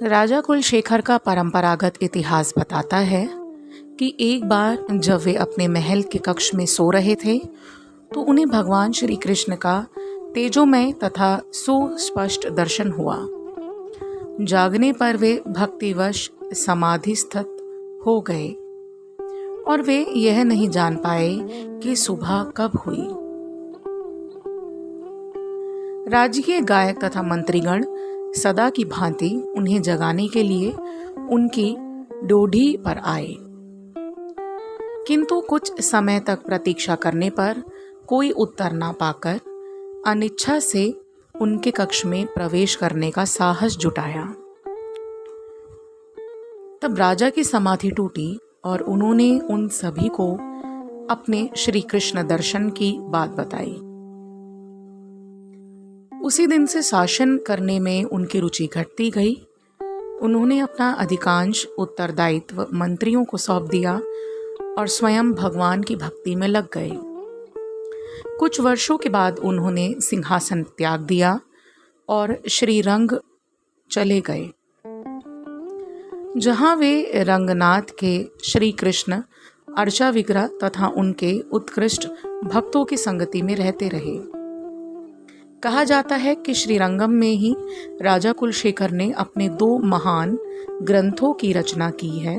राजा कुलशेखर का परंपरागत इतिहास बताता है कि एक बार जब वे अपने महल के कक्ष में सो रहे थे तो उन्हें भगवान श्री कृष्ण का तेजोमय तथा सुस्पष्ट दर्शन हुआ। जागने पर वे भक्तिवश समाधिस्थ हो गए और वे यह नहीं जान पाए कि सुबह कब हुई। राजकीय गायक तथा मंत्रीगण सदा की भांति उन्हें जगाने के लिए उनकी ड्योढ़ी पर आए, किंतु कुछ समय तक प्रतीक्षा करने पर कोई उत्तर ना पाकर अनिच्छा से उनके कक्ष में प्रवेश करने का साहस जुटाया। तब राजा की समाधि टूटी और उन्होंने उन सभी को अपने श्री कृष्ण दर्शन की बात बताई। उसी दिन से शासन करने में उनकी रुचि घटती गई। उन्होंने अपना अधिकांश उत्तरदायित्व मंत्रियों को सौंप दिया और स्वयं भगवान की भक्ति में लग गए। कुछ वर्षों के बाद उन्होंने सिंहासन त्याग दिया और श्रीरंग चले गए, जहां वे रंगनाथ के श्री कृष्ण अर्चा विग्रह तथा उनके उत्कृष्ट भक्तों की संगति में रहते रहे। कहा जाता है कि श्रीरंगम में ही राजा कुलशेखर ने अपने 2 महान ग्रंथों की रचना की है,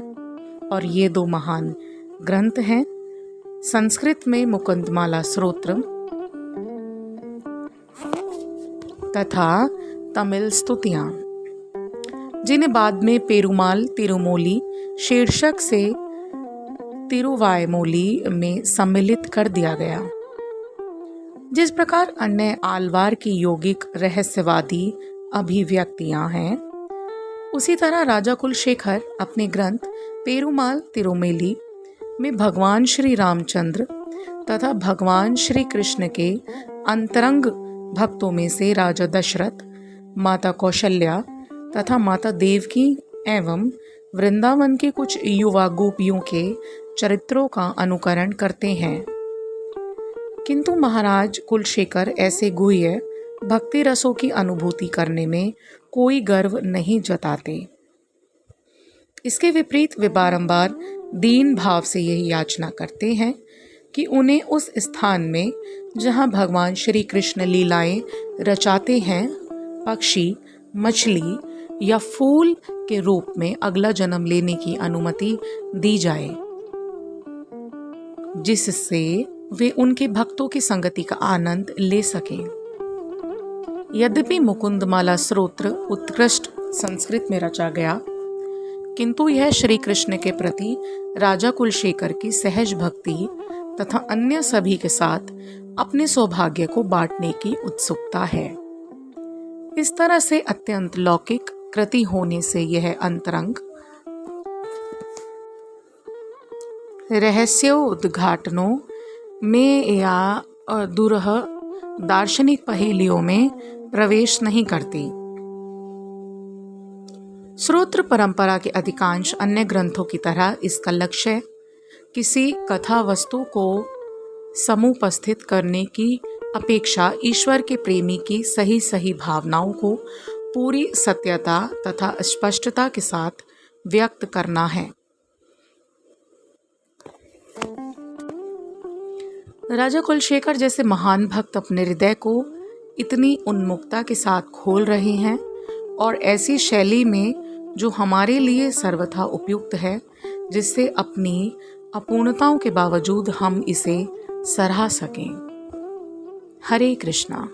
और ये 2 महान ग्रंथ हैं संस्कृत में मुकुंदमाला स्तोत्र तथा तमिल स्तुतियां, जिन्हें बाद में पेरुमाल तिरुमोली शीर्षक से तिरुवायमोली में सम्मिलित कर दिया गया। जिस प्रकार अन्य आलवार की योगिक रहस्यवादी अभिव्यक्तियां हैं, उसी तरह राजा कुलशेखर अपने ग्रंथ पेरुमाल तिरुमेली में भगवान श्री रामचंद्र तथा भगवान श्री कृष्ण के अंतरंग भक्तों में से राजा दशरथ, माता कौशल्या तथा माता देवकी एवं वृंदावन के कुछ युवा गोपियों के चरित्रों का अनुकरण करते हैं। किंतु महाराज कुलशेखर ऐसे गुह्य भक्ति रसों की अनुभूति करने में कोई गर्व नहीं जताते। इसके विपरीत वे बारंबार दीन भाव से यही याचना करते हैं कि उन्हें उस स्थान में जहां भगवान श्री कृष्ण लीलाएं रचाते हैं, पक्षी, मछली या फूल के रूप में अगला जन्म लेने की अनुमति दी जाए, जिससे वे उनके भक्तों की संगति का आनंद ले सकें। यद्यपि मुकुंदमाला स्तोत्र उत्कृष्ट संस्कृत में रचा गया, किंतु यह श्री कृष्ण के प्रति राजा कुलशेखर की सहज भक्ति तथा अन्य सभी के साथ अपने सौभाग्य को बांटने की उत्सुकता है। इस तरह से अत्यंत लौकिक कृति होने से यह अंतरंग रहस्योद्घाटनों में या दुरह दार्शनिक पहेलियों में प्रवेश नहीं करती। स्तोत्र परंपरा के अधिकांश अन्य ग्रंथों की तरह इसका लक्ष्य किसी कथा वस्तु को समुपस्थित करने की अपेक्षा ईश्वर के प्रेमी की सही सही भावनाओं को पूरी सत्यता तथा स्पष्टता के साथ व्यक्त करना है। राजा कुलशेखर जैसे महान भक्त अपने हृदय को इतनी उन्मुक्तता के साथ खोल रहे हैं, और ऐसी शैली में जो हमारे लिए सर्वथा उपयुक्त है, जिससे अपनी अपूर्णताओं के बावजूद हम इसे सराह सकें। हरे कृष्णा।